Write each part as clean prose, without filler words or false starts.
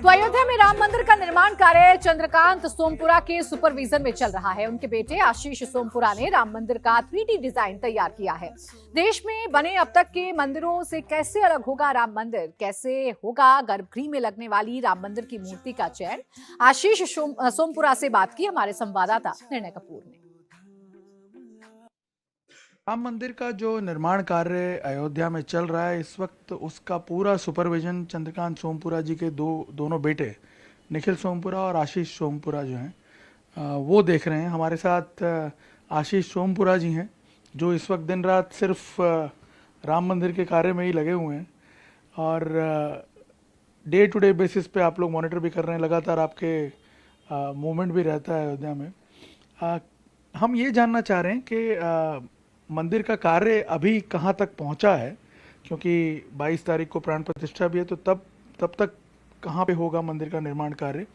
तो अयोध्या में राम मंदिर का निर्माण कार्य चंद्रकांत सोमपुरा के सुपरविजन में चल रहा है। उनके बेटे आशीष सोमपुरा ने राम मंदिर का 3D डिजाइन तैयार किया है। देश में बने अब तक के मंदिरों से कैसे अलग होगा राम मंदिर, कैसे होगा गर्भगृह में लगने वाली राम मंदिर की मूर्ति का चयन, आशीष सोमपुरा से बात की हमारे संवाददाता निर्णय कपूर ने। राम मंदिर का जो निर्माण कार्य अयोध्या में चल रहा है इस वक्त, उसका पूरा सुपरविजन चंद्रकांत सोमपुरा जी के दोनों बेटे निखिल सोमपुरा और आशीष सोमपुरा जो हैं वो देख रहे हैं। हमारे साथ आशीष सोमपुरा जी हैं जो इस वक्त दिन रात सिर्फ राम मंदिर के कार्य में ही लगे हुए हैं और डे टू डे बेसिस पे आप लोग मॉनिटर भी कर रहे हैं, लगातार आपके मूवमेंट भी रहता है अयोध्या में। हम ये जानना चाह रहे हैं कि मंदिर का कार्य अभी कहाँ तक पहुँचा है, क्योंकि 22 तारीख को प्राण प्रतिष्ठा भी है, तो तब तक कहाँ पे होगा मंदिर का निर्माण कार्य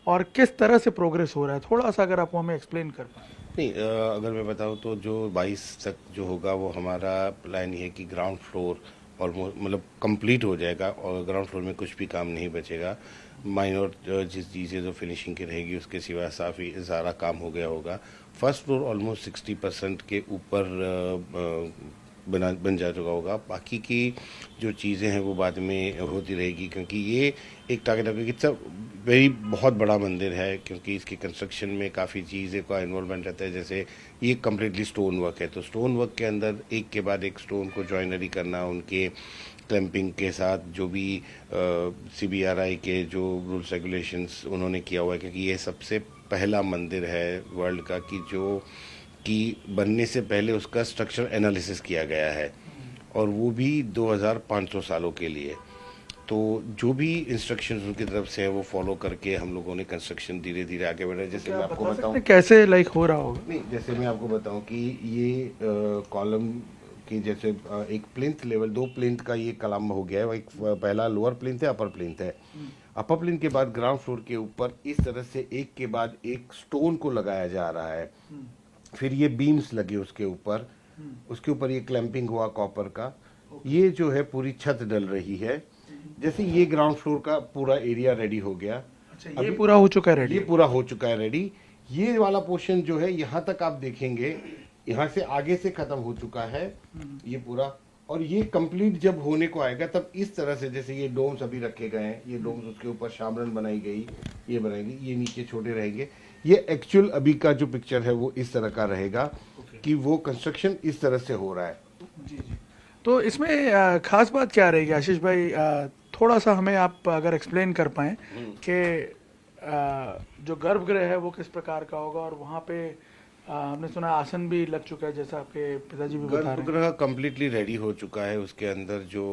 और किस तरह से प्रोग्रेस हो रहा है, थोड़ा सा अगर आप हमें एक्सप्लेन कर पाएं। नहीं, अगर मैं बताऊं तो जो 22 तक जो होगा वो हमारा प्लान ये है कि ग्राउंड फ्लोर ऑलमोस्ट मतलब कंप्लीट हो जाएगा और ग्राउंड फ्लोर में कुछ भी काम नहीं बचेगा। माइनर जिस चीज़ें जो फिनिशिंग की रहेगी उसके सिवा सारा काम हो गया होगा। फर्स्ट फ्लोर ऑलमोस्ट 60% के ऊपर बन जा चुका होगा। बाकी की जो चीज़ें हैं वो बाद में होती रहेगी, क्योंकि ये एक टारगेट है कि सब बहुत बड़ा मंदिर है, क्योंकि इसकी कंस्ट्रक्शन में काफ़ी चीज़ें का इन्वॉल्वमेंट रहता है। जैसे ये कम्प्लीटली स्टोन वर्क है, तो स्टोन वर्क के अंदर एक के बाद एक स्टोन को जॉइनरी करना, उनके क्लैंपिंग के साथ जो भी CBRI के जो रूल्स रेगुलेशंस उन्होंने किया हुआ है, क्योंकि ये सबसे पहला मंदिर है वर्ल्ड का कि बनने से पहले उसका स्ट्रक्चर एनालिसिस किया गया है और वो भी 2500 सालों के लिए। तो जो भी इंस्ट्रक्शंस उनकी तरफ से है वो फॉलो करके हम लोगों ने कंस्ट्रक्शन धीरे धीरे आगे बढ़ा। जैसे मैं आपको बताऊं कैसे हो रहा होगा। नहीं, जैसे मैं आपको बताऊं कि ये कॉलम की जैसे एक प्लिंथ लेवल 2 प्लिंथ का ये कॉलम हो गया है। एक पहला लोअर प्लिंथ है, अपर प्लिंथ है। अपर प्लिंथ के बाद ग्राउंड फ्लोर के ऊपर इस तरह से एक के बाद एक स्टोन को लगाया जा रहा है। फिर ये बीम्स लगे उसके ऊपर ये क्लैंपिंग हुआ कॉपर का। ये जो है पूरी छत डल रही है। जैसे ये ग्राउंड फ्लोर का पूरा एरिया रेडी हो गया। अच्छा, ये पूरा हो चुका है रेडी। ये पूरा हो चुका है रेडी। ये वाला पोर्शन जो है यहाँ तक आप देखेंगे, यहाँ से आगे से खत्म हो चुका है ये पूरा। और ये कंप्लीट जब होने को आएगा तब इस तरह से, जैसे ये डोम्स अभी रखे गए हैं, ये डोम्स उसके ऊपर शामरन बनाई गई, ये बनाएगी, ये नीचे छोटे रहेंगे। ये एक्चुअल अभी का जो पिक्चर है वो इस तरह का रहेगा कि वो कंस्ट्रक्शन इस तरह से हो रहा है। जी। तो इसमें खास बात क्या रहेगी आशीष भाई, थोड़ा सा हमें आप अगर एक्सप्लेन कर पाएं कि जो गर्भगृह है वो किस प्रकार का होगा और वहाँ पे हमने सुना आसन भी लग चुका है, जैसा आपके पिताजी भी बता रहे हैं। गर्भगृह कम्प्लीटली रेडी हो चुका है। उसके अंदर जो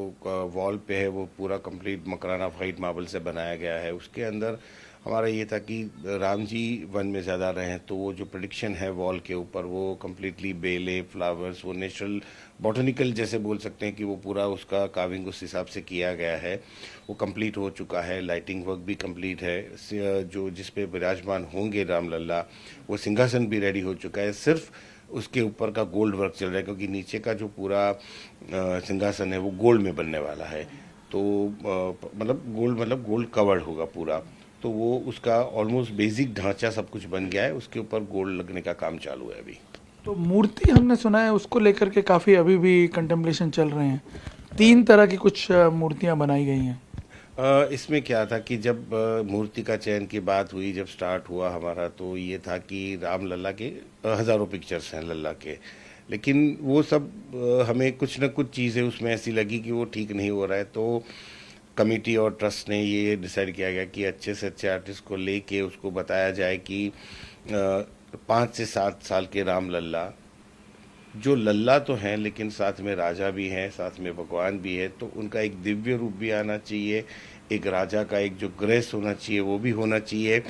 वॉल पे है वो पूरा कंप्लीट मकराना व्हाइट मार्बल से बनाया गया है। उसके अंदर हमारा ये था कि राम जी वन में ज़्यादा रहें, तो वो जो प्रेडिक्शन है वॉल के ऊपर वो कम्प्लीटली बेले, फ्लावर्स, वो नेचुरल बॉटनिकल जैसे बोल सकते हैं कि वो पूरा उसका कार्विंग उस हिसाब से किया गया है। वो कंप्लीट हो चुका है। लाइटिंग वर्क भी कंप्लीट है। जो जिस पे विराजमान होंगे राम लल्ला, वो सिंहासन भी रेडी हो चुका है। सिर्फ उसके ऊपर का गोल्ड वर्क चल रहा है, क्योंकि नीचे का जो पूरा सिंहासन है वो गोल्ड में बनने वाला है। तो मतलब गोल्ड कवर्ड होगा पूरा। तो वो उसका ऑलमोस्ट बेसिक ढांचा सब कुछ बन गया है। उसके ऊपर गोल्ड लगने का काम चालू है अभी। तो मूर्ति हमने सुना है उसको लेकर के काफ़ी अभी भी कंटेम्पलेशन चल रहे हैं। 3 तरह की कुछ मूर्तियां बनाई गई हैं। इसमें क्या था कि जब मूर्ति का चयन की बात हुई, जब स्टार्ट हुआ हमारा, तो ये था कि राम लल्ला के हज़ारों पिक्चर्स हैं लल्ला के, लेकिन वो सब हमें कुछ न कुछ चीज़ें उसमें ऐसी लगी कि वो ठीक नहीं हो रहा है। तो कमेटी और ट्रस्ट ने ये डिसाइड किया गया कि अच्छे से अच्छे आर्टिस्ट को लेके उसको बताया जाए कि 5 से 7 साल के राम लल्ला, जो लल्ला तो हैं लेकिन साथ में राजा भी हैं, साथ में भगवान भी है, तो उनका एक दिव्य रूप भी आना चाहिए, एक राजा का एक जो ग्रेस होना चाहिए वो भी होना चाहिए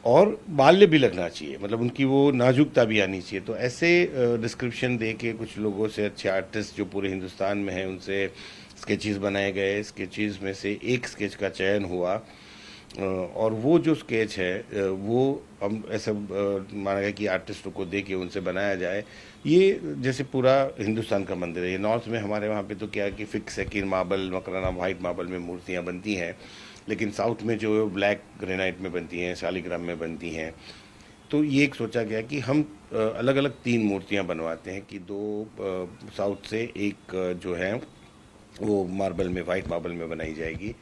और बाल्य भी लगना चाहिए, मतलब उनकी वो नाजुकता भी आनी चाहिए। तो ऐसे डिस्क्रिप्शन दे के कुछ लोगों से, अच्छे आर्टिस्ट जो पूरे हिंदुस्तान में हैं, उनसे स्केचेस बनाए गए। स्केचेस में से एक स्केच का चयन हुआ और वो जो स्केच है वो हम ऐसा माना गया कि आर्टिस्टों को दे के उनसे बनाया जाए। ये जैसे पूरा हिंदुस्तान का मंदिर है। ये नॉर्थ में हमारे वहाँ पे तो क्या है कि फिक्स है कि मार्बल, मकराना व्हाइट मार्बल में मूर्तियाँ बनती हैं, लेकिन साउथ में जो ब्लैक ग्रेनाइट में बनती हैं, शालिग्राम में बनती हैं। तो ये एक सोचा गया कि हम अलग अलग 3 मूर्तियां बनवाते हैं कि 2 साउथ से, एक जो है वो मार्बल में, वाइट मार्बल में बनाई जाएगी।